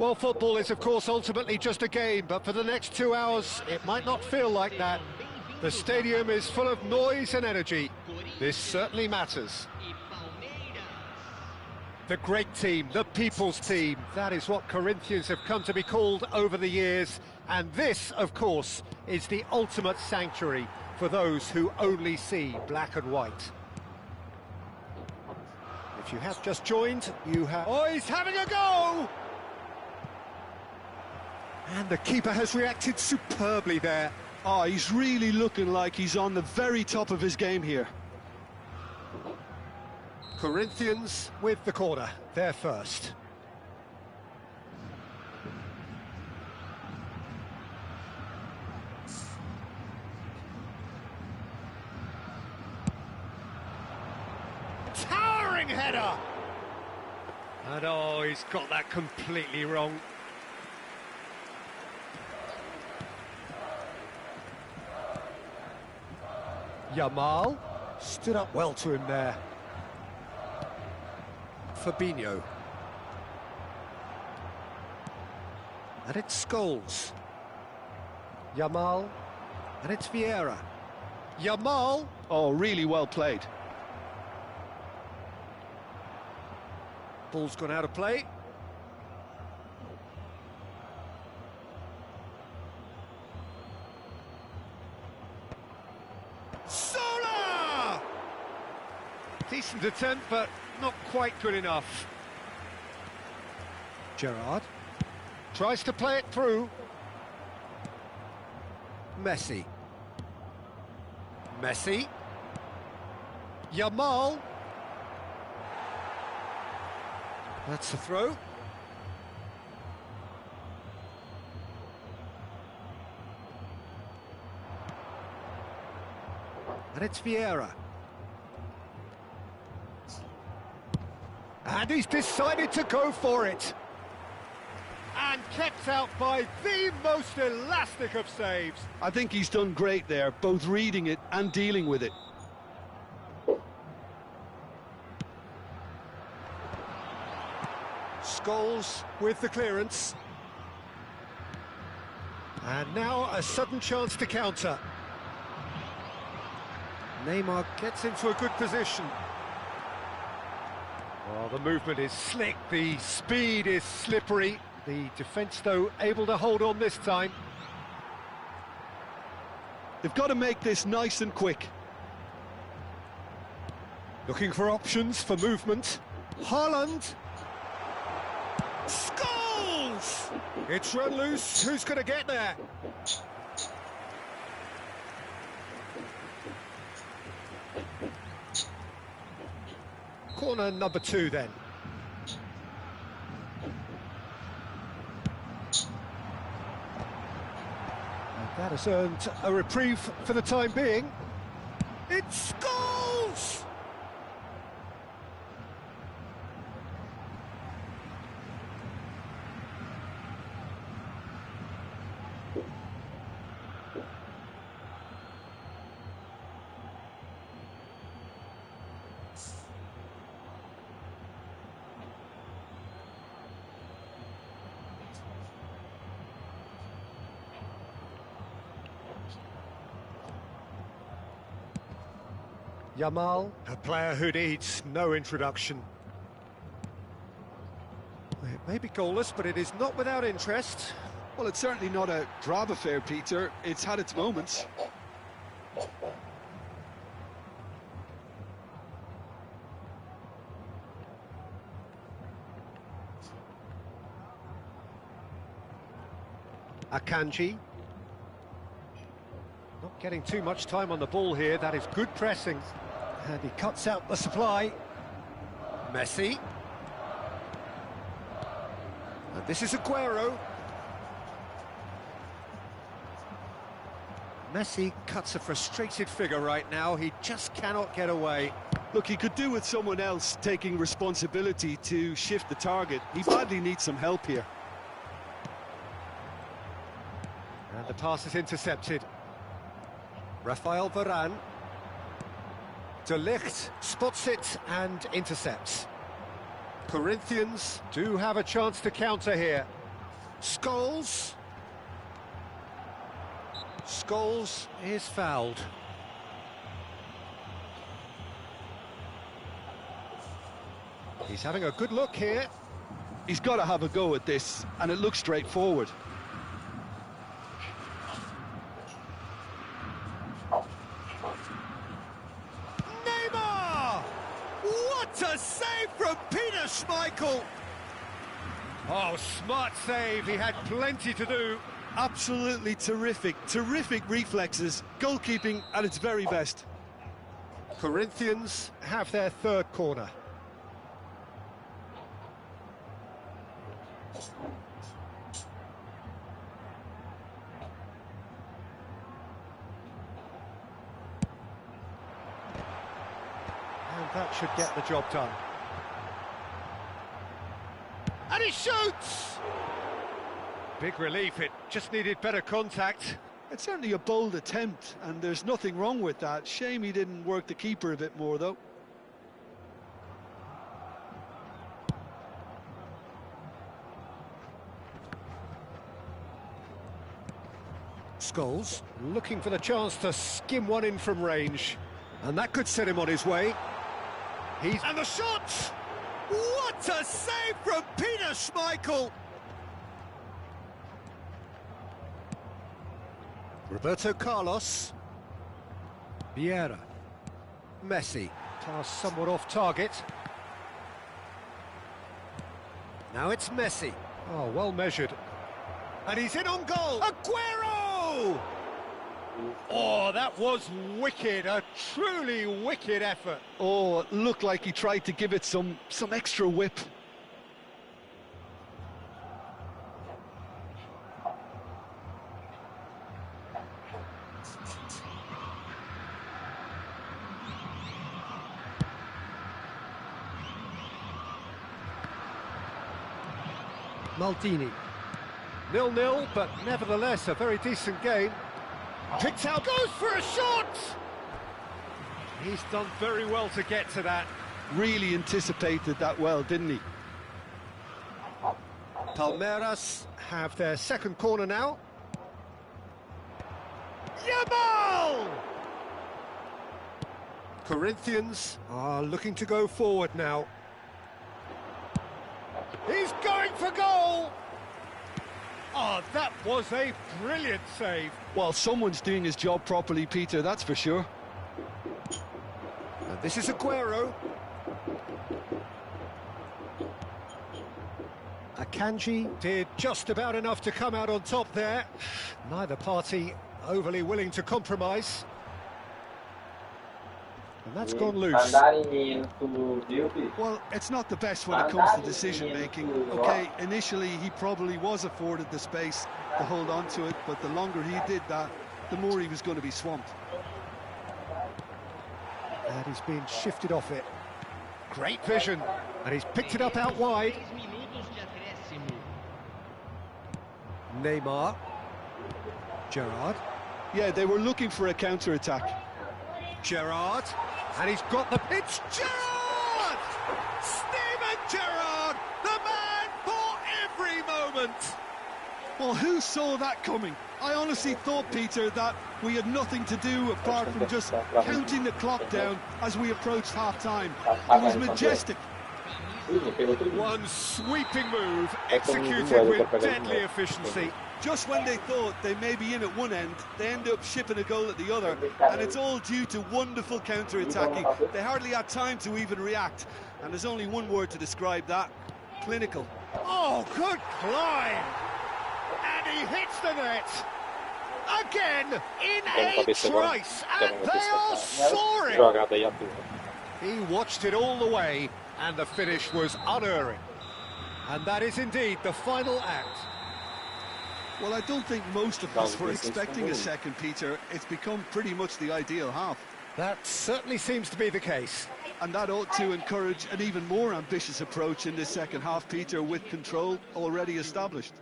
Well, football is, of course, ultimately just a game, but for the next 2 hours, it might not feel like that. The stadium is full of noise and energy. This certainly matters. The great team, the people's team, that is what Corinthians have come to be called over the years. And this, of course, is the ultimate sanctuary for those who only see black and white. If you have just joined, you have... Oh, he's having a go! And the keeper has reacted superbly there. Oh, he's really looking like he's on the very top of his game here. Corinthians with the corner, they're first. Towering header! And oh, he's got that completely wrong. Yamal stood up well to him there. Fabinho. And it's Scholes. Yamal. And it's Vieira. Yamal. Oh, really well played. Ball's gone out of play. Sola! Decent attempt, but not quite good enough. Gerrard tries to play it through. Messi. Messi. Yamal. That's the throw. And it's Vieira. And he's decided to go for it. And kept out by the most elastic of saves. I think he's done great there, both reading it and dealing with it. Scholes with the clearance. And now a sudden chance to counter. Neymar gets into a good position. Well, the movement is slick, the speed is slippery. The defence, though, able to hold on this time. They've got to make this nice and quick. Looking for options for movement. Haaland. Scholes! It's run loose. Who's going to get there? Corner number 2 then. And that has earned a reprieve for the time being. It's Scholes! Yamal, a player who needs no introduction. It may be goalless, but it is not without interest. Well, it's certainly not a drab affair, Peter. It's had its moments. Akanji. Not getting too much time on the ball here. That is good pressing. And he cuts out the supply. Messi. And this is Aguero. Messi cuts a frustrated figure right now. He just cannot get away. Look, he could do with someone else taking responsibility to shift the target. He badly needs some help here. And the pass is intercepted. Rafael Varane. De Ligt spots it and intercepts. Corinthians do have a chance to counter here. Scholes. Scholes is fouled. He's having a good look here. He's got to have a go at this, and it looks straightforward. What a save from Peter Schmeichel! Oh, smart save. He had plenty to do. Absolutely terrific. Terrific reflexes. Goalkeeping at its very best. Corinthians have their third corner. And that should get the job done. And he shoots! Big relief, it just needed better contact. It's certainly a bold attempt, and there's nothing wrong with that. Shame he didn't work the keeper a bit more, though. Scholes looking for the chance to skim one in from range. And that could set him on his way. And the shot! What a save from Peter Schmeichel! Roberto Carlos. Vieira. Messi. Pass somewhat off target. Now it's Messi. Oh, well measured. And he's in on goal. Aguero! Oh, that was wicked. A truly wicked effort. Oh, it looked like he tried to give it some extra whip. Maldini. 0-0, but nevertheless a very decent game. Picked out, goes for a shot! He's done very well to get to that. Really anticipated that well, didn't he? Palmeiras have their second corner now. Yamal! Corinthians are looking to go forward now. He's going for goal! Oh, that was a brilliant save. Well, someone's doing his job properly, Peter, that's for sure. And this is Aguero. Akanji did just about enough to come out on top there. Neither party overly willing to compromise. And that's gone loose. Well, it's not the best when it comes to decision-making. OK, initially he probably was afforded the space to hold on to it, but the longer he did that, the more he was going to be swamped. And he's been shifted off it. Great vision. And he's picked it up out wide. Neymar. Gerrard. Yeah, they were looking for a counter-attack. Gerrard. And he's got the pitch. Gerrard! Steven Gerrard, the man for every moment. Well, who saw that coming? I honestly thought, Peter, that we had nothing to do apart from just counting the clock down as we approached half-time. It was majestic. One sweeping move, executed with deadly efficiency. Just when they thought they may be in at one end, they end up shipping a goal at the other, and it's all due to wonderful counter-attacking. They hardly had time to even react, and there's only one word to describe that: clinical. Oh, good climb! And he hits the net! Again, in a trice, and they are soaring! He watched it all the way, and the finish was unerring. And that is indeed the final act. Well, I don't think most of us were expecting a second, Peter. It's become pretty much the ideal half. That certainly seems to be the case. And that ought to encourage an even more ambitious approach in this second half, Peter, with control already established.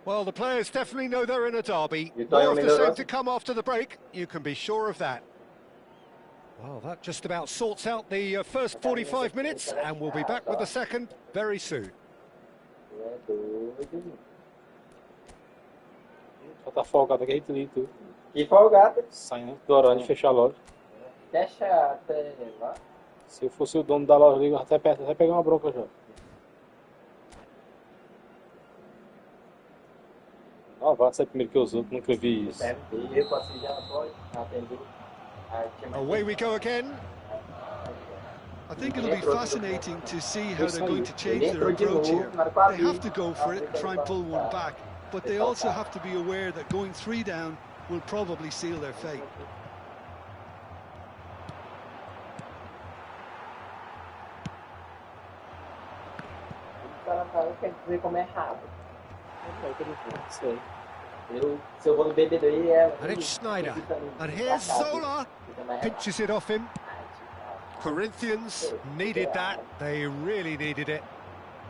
Well, the players definitely know they're in a derby. More of the same to come after the break, you can be sure of that. Well, that just about sorts out the first 45 minutes, and we'll be back with the second very soon. Já tá folgado aqui, tudo. Que folgado? Saindo do horário de fechar a loja. Fecha até lá. Se eu fosse o dono da loja, eu até pegar uma bronca já. Ah, vai ser primeiro que os outros, nunca vi isso. Away we go again. I think it'll be fascinating to see how they're going to change their approach here. They have to go for it and try and pull one back, but they also have to be aware that going 3 down will probably seal their fate. And it's Schneider. And here's Zola. Pinches it off him. Corinthians needed that. They really needed it.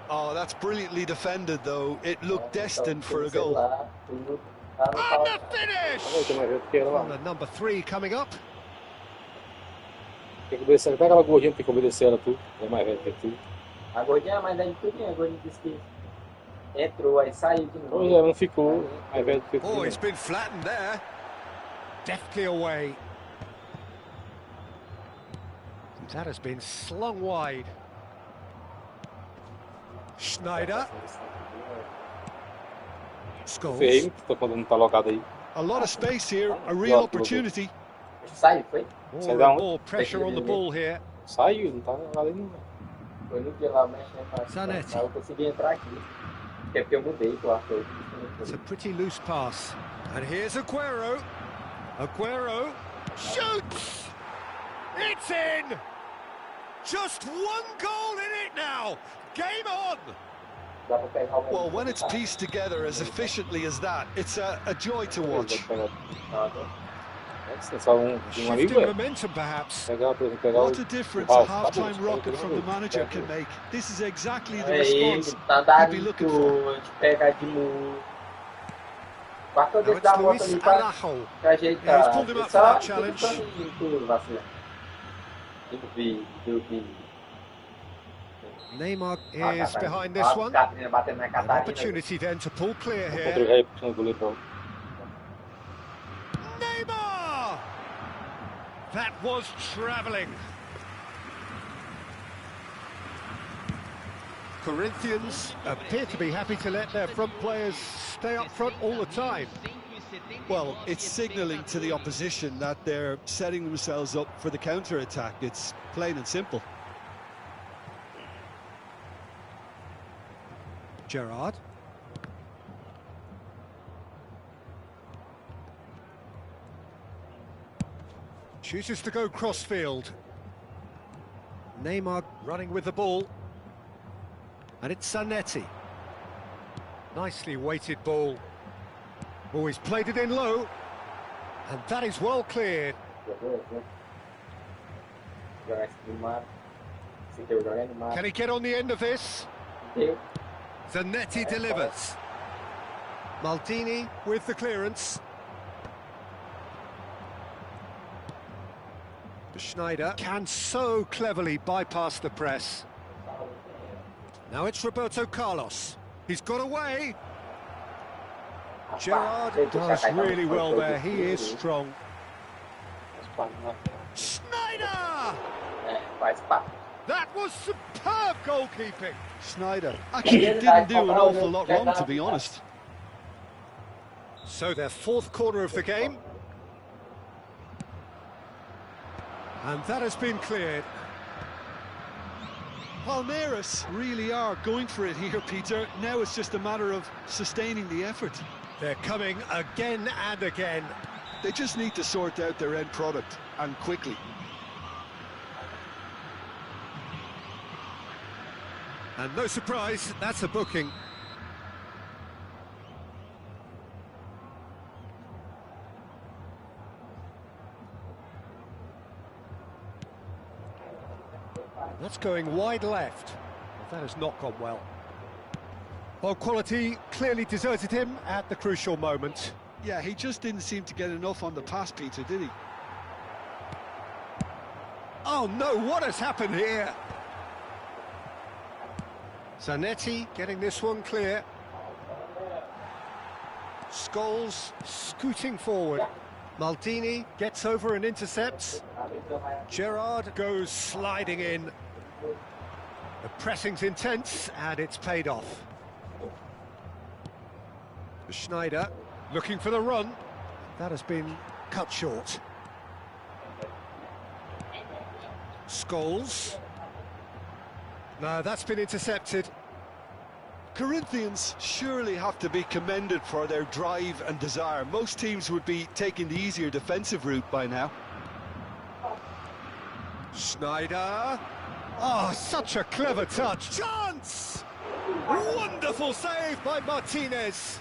Oh, that's brilliantly defended, though. It looked destined for a goal. And the finish! And the number 3 coming up. Tem que obedecer, até aquela gordinha tem que obedecer ela tudo. É mais velha que tu. A gordinha é mais velha que tudo, a gordinha disse que... Entrou, aí saiu de novo. Pois é, não ficou. Ao invés de ficou. Oh, it's been flattened there. Deftly away. That has been slung wide. Schneider. Scholes. Feio, que quando não tá logado aí. A lot of space here, a real opportunity. Saiu, foi? More down. and more pressure on the ball here. Saiu, não tá logado aí não. Foi no que lá mexendo, mas Zanetti. eu consegui entrar aqui. É porque eu mudei, eu acho. It's a pretty loose pass. And here's Aguero. Aguero shoots! It's in! Just one goal in it now! Game on! Well, when it's pieced together as efficiently as that, it's a joy to watch. Só um amigo, Shifting momentum, perhaps. pegar What a difference a half-time rocket from the manager can make. This is exactly the response you'd be looking for. De pegar de muro. Basta Now eu it's dar a volta Luis ali pra Araujo. ajeitar. Yeah, he's pulled him up for that challenge. Neymar is behind this one. An opportunity then to pull clear here. Contra o rei, porque não goleiro. Neymar! That was travelling. Corinthians appear to be happy to let their front players stay up front all the time. Well, it's signalling to the opposition that they're setting themselves up for the counter-attack. It's plain and simple. Gerrard. Chooses to go crossfield. Neymar running with the ball. And it's Zanetti. Nicely weighted ball. Oh, he's played it in low. And that is well cleared. Can he get on the end of this? Zanetti delivers. Maldini with the clearance. Schneider can so cleverly bypass the press. Now it's Roberto Carlos. He's got away. Gerrard does really well there. He is strong. Schneider! That was superb goalkeeping. Schneider actually didn't do an awful lot wrong, to be honest. So their fourth corner of the game. And that has been cleared. Palmeiras really are going for it here, Peter. Now it's just a matter of sustaining the effort. They're coming again and again. They just need to sort out their end product, and quickly. And no surprise, that's a booking. That's going wide left. Well, that has not gone well. Well, quality clearly deserted him at the crucial moment. Yeah, he just didn't seem to get enough on the pass, Peter, did he? Oh no, what has happened here? Zanetti getting this one clear. Scholes scooting forward. Maldini gets over and intercepts. Gerrard goes sliding in. The pressing's intense and it's paid off. Schneider looking for the run. That has been cut short. Scholes. No, that's been intercepted. Corinthians surely have to be commended for their drive and desire. Most teams would be taking the easier defensive route by now. Schneider. Oh, such a clever touch. Chance! Wonderful save by Martinez.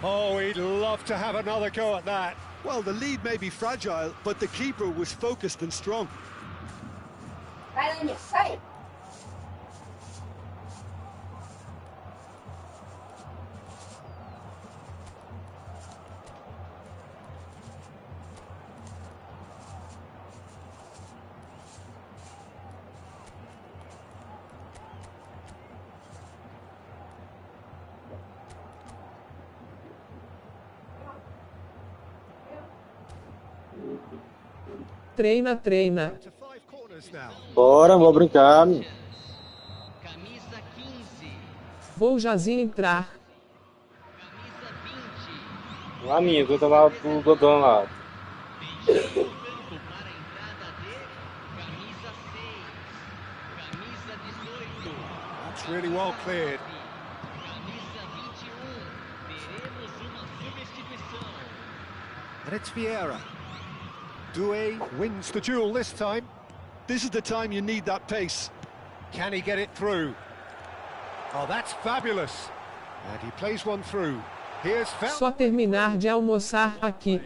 Oh, he'd love to have another go at that. Well, the lead may be fragile, but the keeper was focused and strong. Treina, treina. To 5 corners now. Bora, vou brincar. Camisa 15. Vou Jazinho entrar. Camisa 20. Lá minha, eu tava do Dodão lá. Deixando o campo para a entrada de camisa 6. Camisa 18. That's really well cleared. Camisa 21. Teremos uma substituição. And it's Vieira. Doué wins the duel this time. This is the time you need that pace. Can he get it through? Oh, that's fabulous. And he plays one through. Here's Só terminar de almoçar aqui.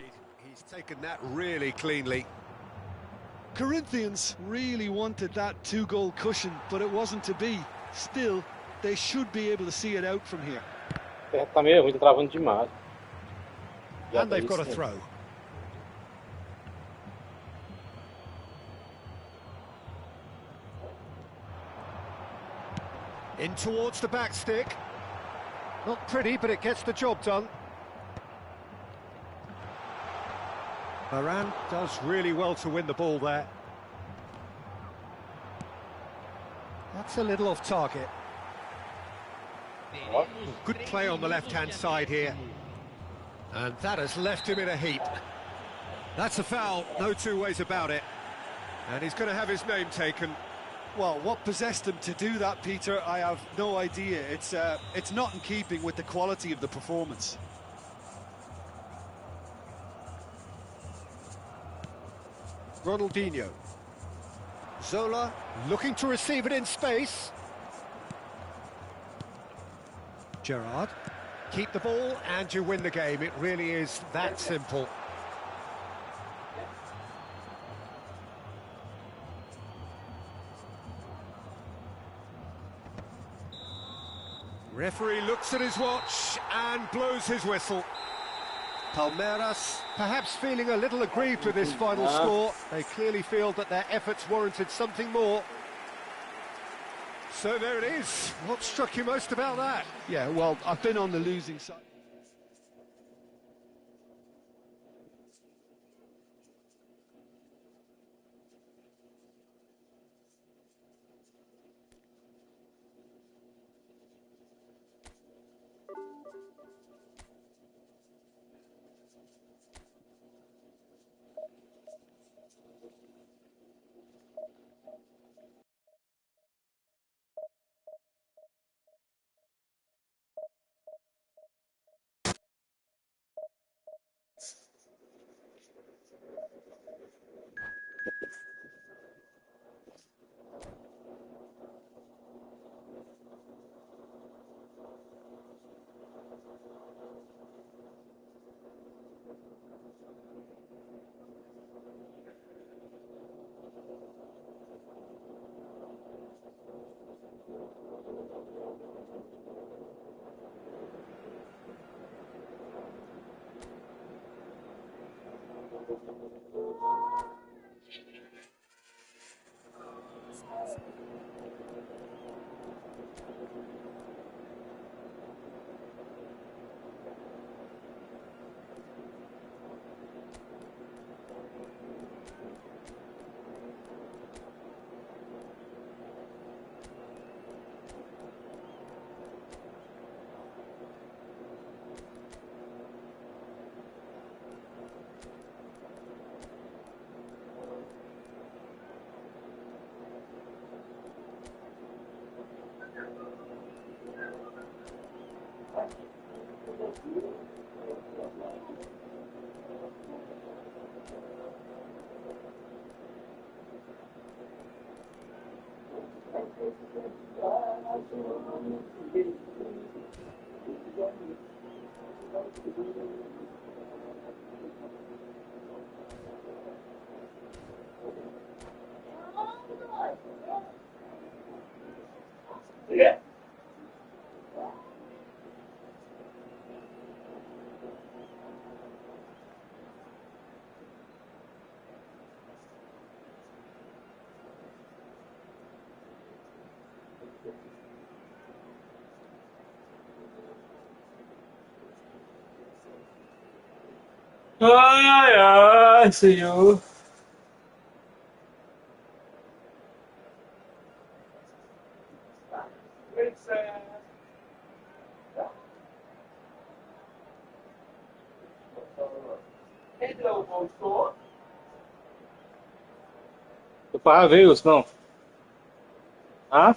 He's taken that really cleanly. Corinthians really wanted that 2-goal cushion, but it wasn't to be. Still, they should be able to see it out from here. Tá meio ruim, tá travando demais. Já And they've tá got a isso, throw. In towards the back stick. Not pretty, but it gets the job done. Varane does really well to win the ball there. That's a little off target. Good play on the left-hand side here. And that has left him in a heap. That's a foul, no two ways about it. And he's going to have his name taken. Well, what possessed him to do that, Peter, I have no idea. It's not in keeping with the quality of the performance. Ronaldinho. Zola looking to receive it in space. Gerrard. Keep the ball and you win the game. It really is that simple. Referee looks at his watch and blows his whistle. Palmeiras perhaps feeling a little aggrieved with this final score. They clearly feel that their efforts warranted something more. So there it is. What struck you most about that? Yeah, well, I've been on the losing side. Ai, ai, senhor. Tu para ver isso, não? Ah?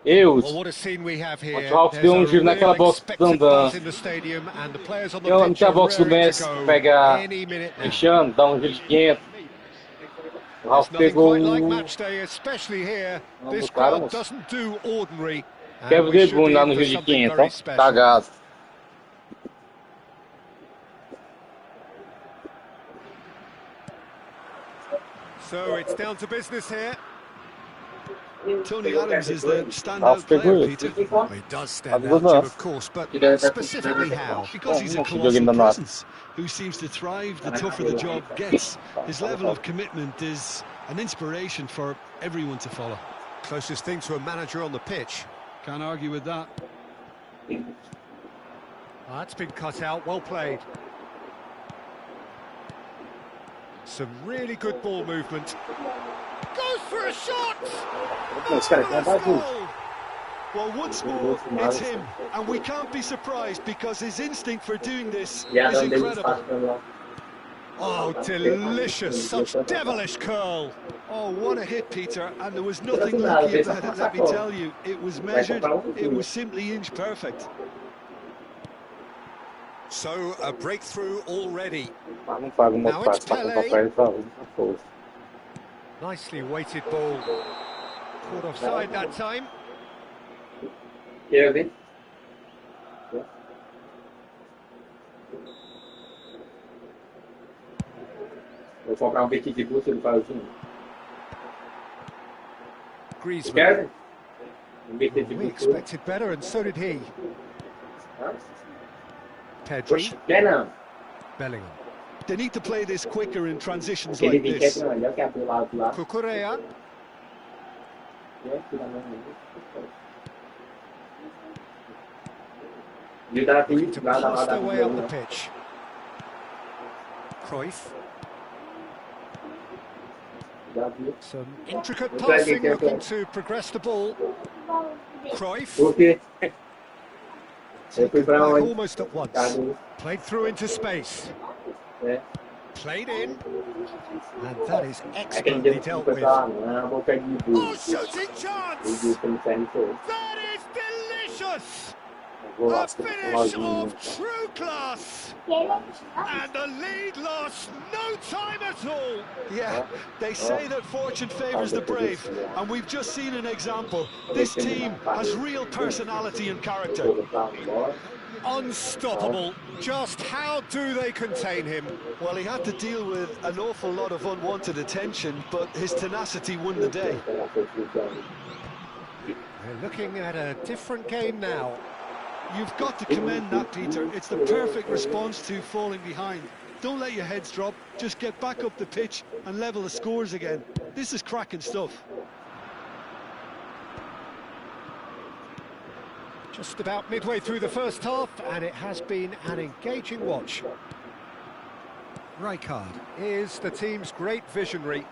Eu. Well, what a scene we have here. O Ralph There's deu a giro naquela real box expectant andando. buzz in the stadium and the players on the Eu pitch não are box do raring to Messi, go pega any minute now. fechando, dá um giro de 500. O Ralph There's nothing pegou quite like match day, especially here. Não, This do cara, crowd moço. doesn't do ordinary. Quebra And o we dedo should be lá in no for giro de something 500, very ó. special. Cagado. So it's down to business here. Tony Adams is the standout Ralph player, pegou Peter. Well, he does stand Agora out, Jim, nós. of course, but specifically how? Because he's a Não conseguiu colossal ainda nada. presence who seems to thrive the tougher the job gets. His level of commitment is an inspiration for everyone to follow. Closest thing to a manager on the pitch. Can't argue with that. That's been cut out, well played. Some really good ball movement. Goes for a shot! Marvellous goal! Well, once more, it's him, and we can't be surprised because his instinct for doing this is incredible. Oh, delicious, such devilish curl. Oh, what a hit, Peter, and there was nothing lucky about it, let me tell you. It was measured, it was simply inch perfect. So, a breakthrough already. Não paga uma Now it's parte para Pelé. comprar ele para uma coisa. Nicely weighted ball. Caught offside that time. Vou comprar biquíni de busto do Paulinho. Griezmann. Quer? Biquíni de We busto. expected better, and so did he. Pedri. Quer não? Bellingham. They need to play this quicker in transitions Aquele like biquete this. não, ele quer pro lado do lado. Cucurella. E o Davi, Looking to lá da pass their way up the lado. pitch. Cruyff. Davi. Some intricate Looks like passing, he can looking play. to progress the ball. Cruyff. Por quê? Eu fui Taken pra back onde? almost at once. Cadê? Played through into space. É. Played in. And that is Aquele expertly dia que dealt foi with. pra lá, não, vou pegar de Oh, busto. shooting Ele chance! disse que não serve todo. That is delicious! Vou lá, A se eu finish sozinho. of true class! And the lead lost no time at all! Yeah, they say that fortune favours the brave, and we've just seen an example. This team has real personality and character. Unstoppable. Just how do they contain him? Well, he had to deal with an awful lot of unwanted attention, but his tenacity won the day. We're looking at a different game now. You've got to commend that, Peter. It's the perfect response to falling behind. Don't let your heads drop. Just get back up the pitch and level the scores again. This is cracking stuff. Just about midway through the first half, and it has been an engaging watch. Rijkaard is the team's great visionary.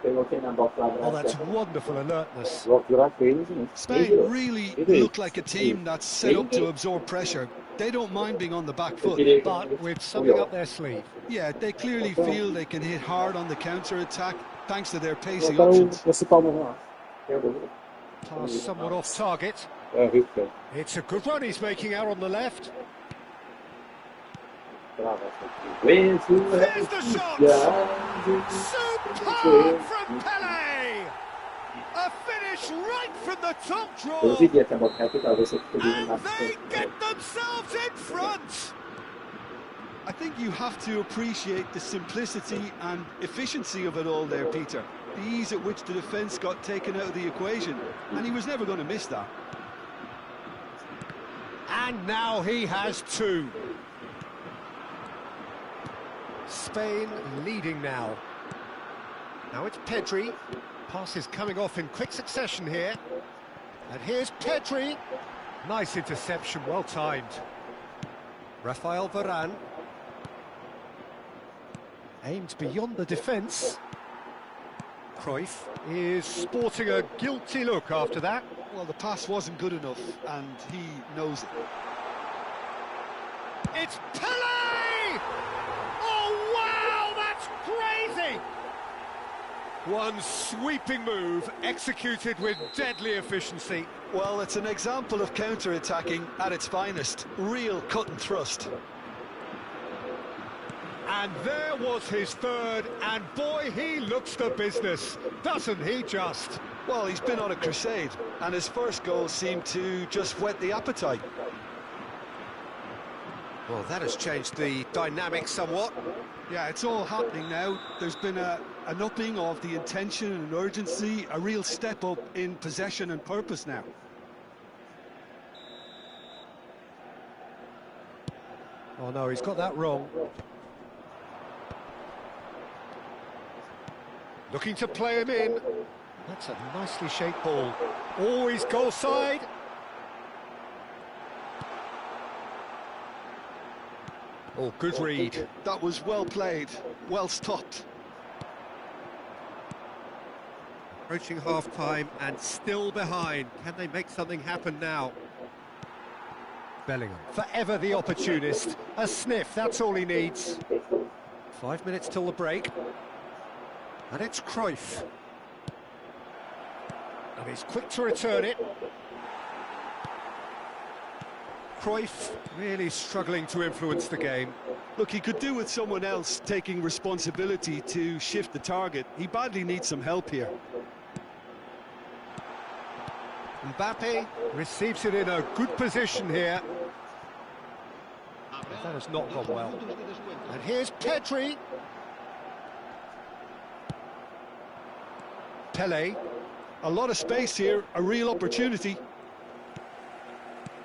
Oh, that's wonderful alertness. Vou virar eles, né? Spain really look like a team that's set up to absorb pressure. They don't mind being on the back foot. But with something up their sleeve. Yeah, they clearly feel they can hit hard on the counter-attack thanks to their pacey Então, options. esse Palmeiras lá. Pass somewhat off target. É, Rico. It's a good run he's making out on the left. There's the shot! Superb from Pelé! A finish right from the top draw! Eu vi essa boca aqui, talvez eu podia And they get themselves in front! I think you have to appreciate the simplicity and efficiency of it all there, Peter. The ease at which the defence got taken out of the equation, and he was never going to miss that. And now he has two. Spain leading now. Now it's Pedri. Passes coming off in quick succession here. And here's Pedri. Nice interception, well timed. Rafael Varane. Aimed beyond the defence. Cruyff is sporting a guilty look after that. Well, the pass wasn't good enough, and he knows it. It's Pele! Oh, wow, that's crazy! One sweeping move, executed with deadly efficiency. Well, it's an example of counter-attacking at its finest. Real cut and thrust. And there was his third, and boy, he looks the business, doesn't he just? Well, he's been on a crusade, and his first goal seemed to just whet the appetite. Well, that has changed the dynamic somewhat. Yeah, it's all happening now. There's been an upping of the intention and urgency, a real step up in possession and purpose now. Oh no, he's got that wrong. Looking to play him in. That's a nicely shaped ball. Always goal side. Oh, good read. That was well played, well stopped. Approaching half-time and still behind. Can they make something happen now? Bellingham, forever the opportunist. A sniff, that's all he needs. 5 minutes till the break. And it's Cruyff. And he's quick to return it. Cruyff really struggling to influence the game. Look, he could do with someone else taking responsibility to shift the target. He badly needs some help here. Mbappe receives it in a good position here. That has not gone well. And here's Pedri. Pele. A lot of space here, a real opportunity.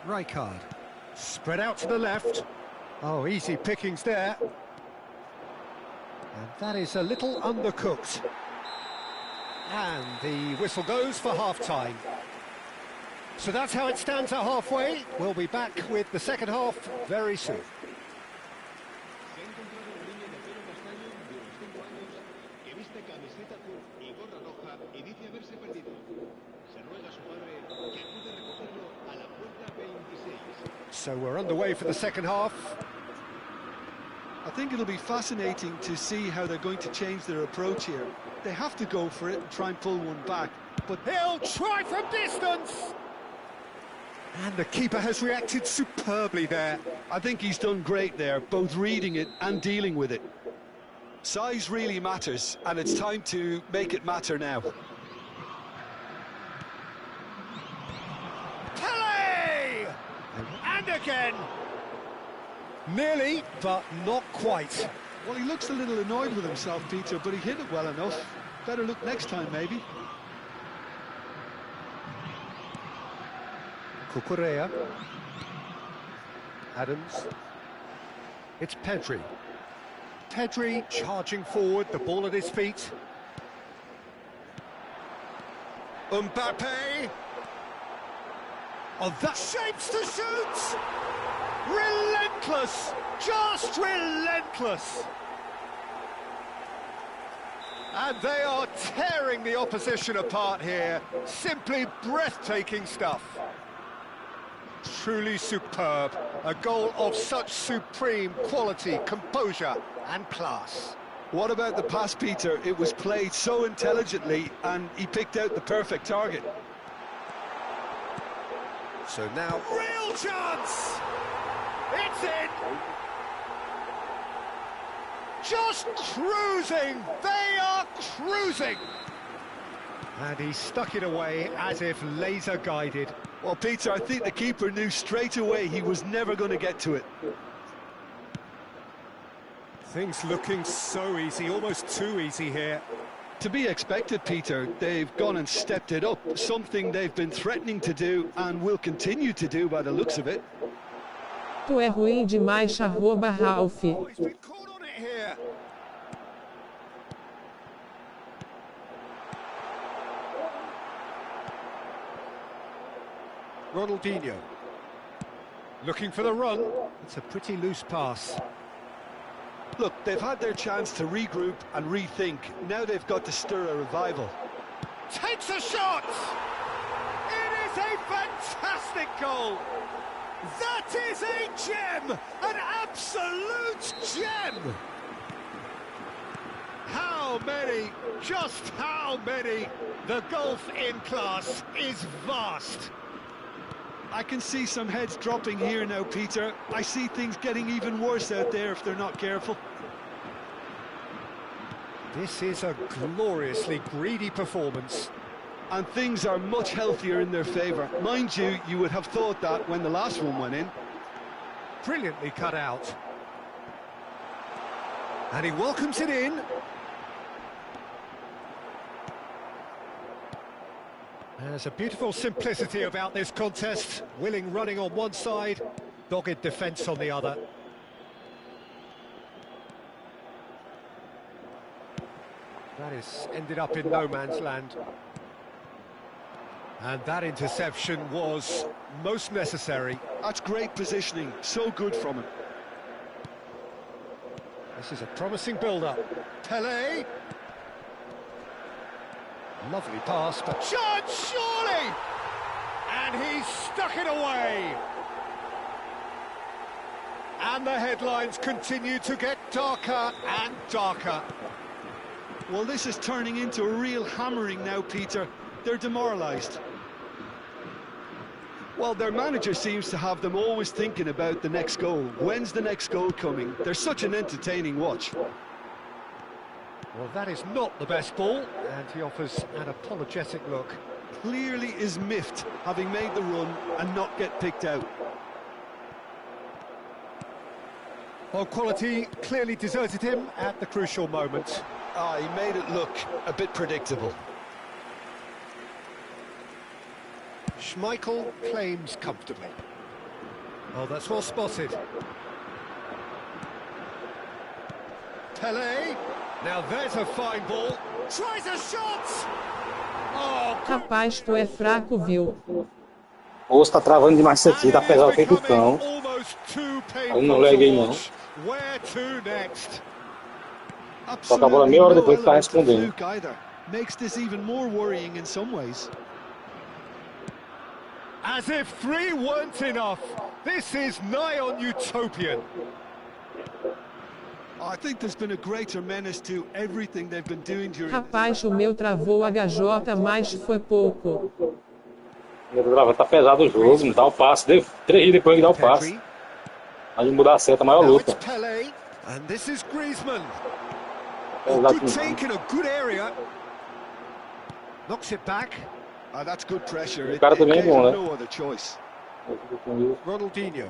Rijkaard. Spread out to the left. Oh, easy pickings there. And that is a little undercooked. And the whistle goes for half-time. So that's how it stands at halfway. We'll be back with the second half very soon. So we're underway for the second half. I think it'll be fascinating to see how they're going to change their approach here. They have to go for it and try and pull one back. But he'll try from distance! And the keeper has reacted superbly there. I think he's done great there, both reading it and dealing with it. Size really matters, and it's time to make it matter now. Pele! And again! Nearly, but not quite. Well, he looks a little annoyed with himself, Peter, but he hit it well enough. Better look next time, maybe. Cucurella. Adams. It's Pedri. Pedri charging forward, the ball at his feet. Mbappe. Oh, that shapes to shoot! Relentless! Just relentless! And they are tearing the opposition apart here. Simply breathtaking stuff. Truly superb. A goal of such supreme quality, composure and class. What about the pass, Peter? It was played so intelligently and he picked out the perfect target. So now, real chance! It's in! Just cruising! They are cruising! And he stuck it away as if laser guided. Well, Peter, I think the keeper knew straight away he was never going to get to it. Things looking so easy, almost too easy here. To be expected, Peter. They've gone and stepped it up, something they've been threatening to do and will continue to do by the looks of it. Tu é ruim demais, @Ralph. Oh, he's been caught on it here. Ronaldinho. Looking for the run. It's a pretty loose pass. Look, they've had their chance to regroup and rethink. Now they've got to stir a revival. Takes a shot! It is a fantastic goal! That is a gem! An absolute gem! How many? Just how many? The gulf in class is vast. I can see some heads dropping here now, Peter. I see things getting even worse out there if they're not careful. This is a gloriously greedy performance. And things are much healthier in their favour. Mind you, you would have thought that when the last one went in. Brilliantly cut out. And he welcomes it in. There's a beautiful simplicity about this contest. Willing running on one side, dogged defence on the other. That is ended up in no man's land. And that interception was most necessary. That's great positioning, so good from him. This is a promising build-up. Pelé. Lovely pass, but chance, surely! And he's stuck it away. And the headlines continue to get darker and darker. Well, this is turning into a real hammering now, Peter. They're demoralised. Well, their manager seems to have them always thinking about the next goal. When's the next goal coming? They're such an entertaining watch. Well, that is not the best ball, and he offers an apologetic look. Clearly is miffed, having made the run and not get picked out. Well, quality clearly deserted him at the crucial moment. He made it look a bit predictable. Schmeichel claims comfortably. Oh, that's well spotted. Pelé. Now there's a fine ball. Tries a shot! Oh, Rapaz, tu é fraco, viu? O osso tá travando demais isso aqui, tá pesado feito o cão. Eu não leguei não. Where to next? Só que a bola meia hora depois que tá respondendo. Makes this even more worrying in some ways. As if 3 weren't enough. This is nigh on utopian. I think there's been a greater menace to everything they've been doing during... Rapaz, o meu travou HJ, mas foi pouco. Tá pesado o jogo, não dá o passe. 3 dias depois que dá o passe. A gente mudar a seta, a maior luta. And this is Griezmann. Good take in a good area. Knocks it back. That's good pressure. O cara também é bom, né? No other choice. Ronaldinho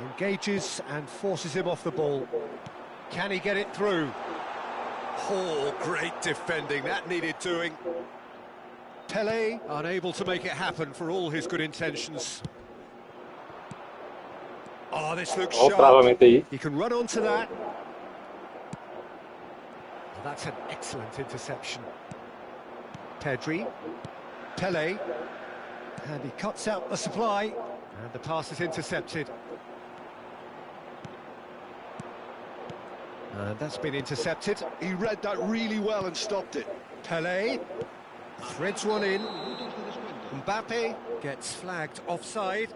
engages and forces him off the ball. Can he get it through? Oh, great defending. That needed doing. Pelé unable to make it happen for all his good intentions. Oh, this looks sharp. He can run onto that. Oh, that's an excellent interception. Pedri, Pelé, and he cuts out the supply, and the pass is intercepted. And that's been intercepted. He read that really well and stopped it. Pelé threads one in. Mbappe gets flagged offside.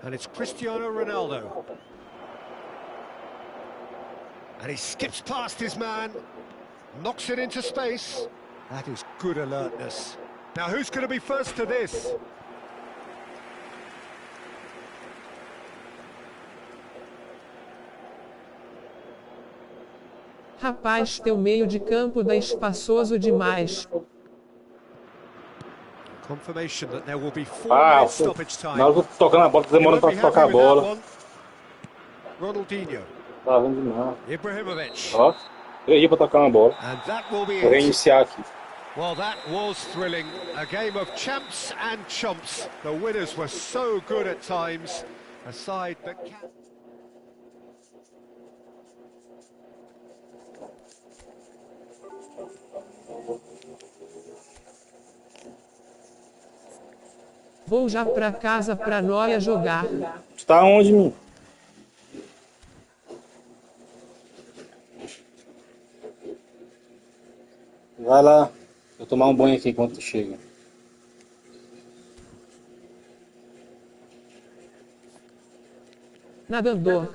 And it's Cristiano Ronaldo. And he skips past his man, knocks it into space. That is good alertness. Now who's going to be first to this? Rapaz, teu meio de campo dá espaçoso demais. Confirmation that there will be 4 stoppage time. Nós tocando a bola, demorando para tocar a bola. Ronaldinho. Tá vendo demais. Ibrahimovic. Ó, 3 dias para tocar uma bola. And that will be Vou reiniciar aqui. Well, that was thrilling. A game of champs and chumps. The winners were so good at times, A side that can... Vou já pra casa pra Noia jogar. Tu tá onde, menino? Vai lá. Vou tomar um banho aqui enquanto tu chega. Nadador.